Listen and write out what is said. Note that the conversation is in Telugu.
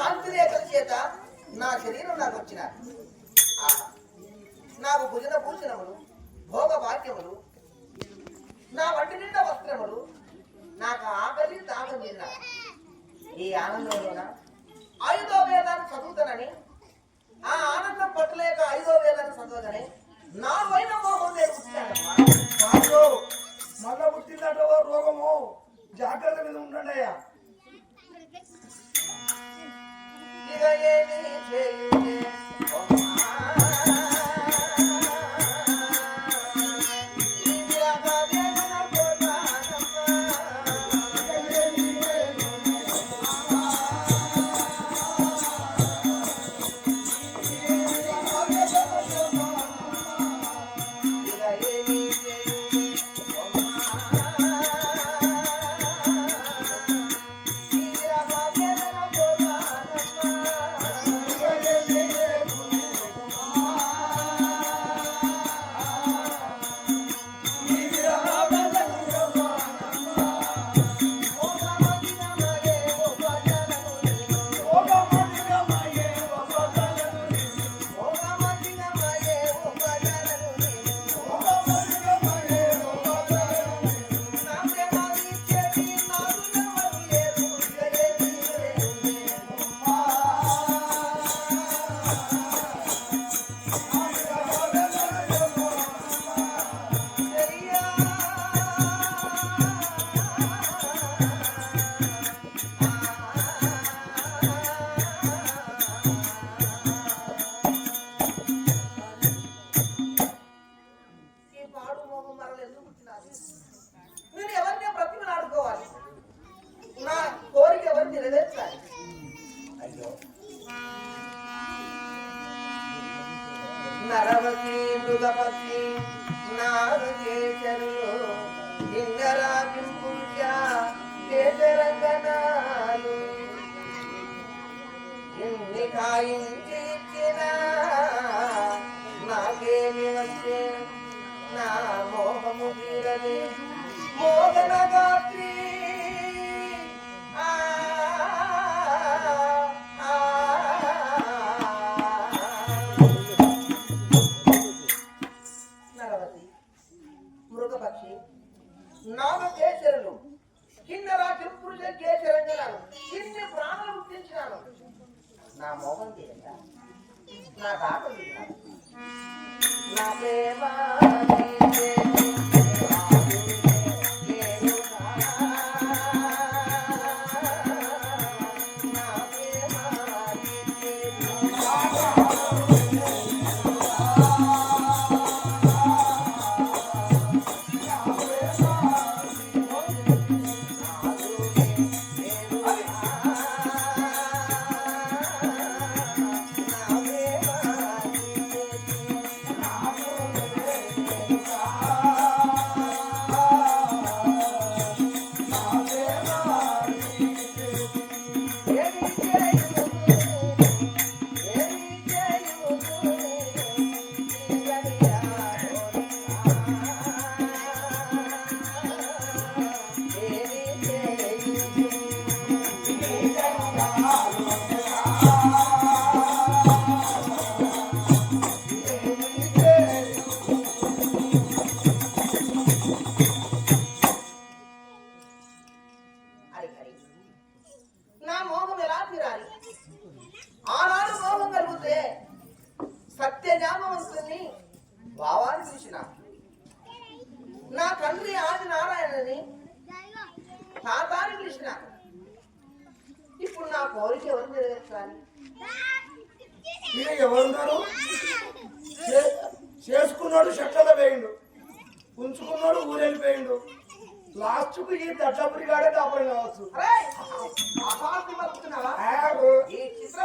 కాంతి రేఖల చేత నా శరీరం నాకు వచ్చిన నాకు భుజన భూషణములు భోగ భాగ్యములు నా వంటి నిండా వస్త్రములు నాకు ఆకలి దాహం మీద ఈ ఆనందంలోన 5వ వేదాన్ని చదువుతానని ఆ ఆనందం పట్టలేక 5వ వేదాన్ని చదవగానే నా వైన మోహం నేర్పుతానమ్మా. మళ్ళా పుట్టిందట రోగము జాగ్రత్త మీద ఉండండి అయ్యా. ఇక ఏమి చేయునే నేను ఎవరిని బ్రతిమని ఆడుకోవాలి, నా కోరిక ఎవరిని నెరవేర్చాలి. అయ్యో నరవతి మృగపతి నారకేశరు ఇంగరాకింపుంచ కేశరంగనాలు ఇన్ని కాయించి ఇచ్చిన నాకేమి వచ్చే నా మోహము తీరని మోగన గాత్రి నరవతి మృగపక్షి నాగకేశరులు కిన్నెర కింపురుష కేశరంగనాలు ఇన్ని ప్రాణాలు గుర్తించినాను. నా మోహం తీరంగా నా దాట నా ప్రేమ నా మోహం ఎలా తీరాలి? ఆనాడు మోహం కలిగితే సత్యజామవంతుని భావాన్ని చూసిన నా తండ్రి ఆది నారాయణని తాతాన్ని పిలిచిన ఇప్పుడు నా కోరిక ఎవరు నెరవేర్చాలి? ఎవరున్నారు? చేసుకున్నాడు చెట్లలో వేయండు, ఉంచుకున్నాడు ఊరెళ్ళిపోయిండు, లాస్ట్కు ఈ దట్టపురి గాడే కాపురం కావచ్చు. ఈ చిత్ర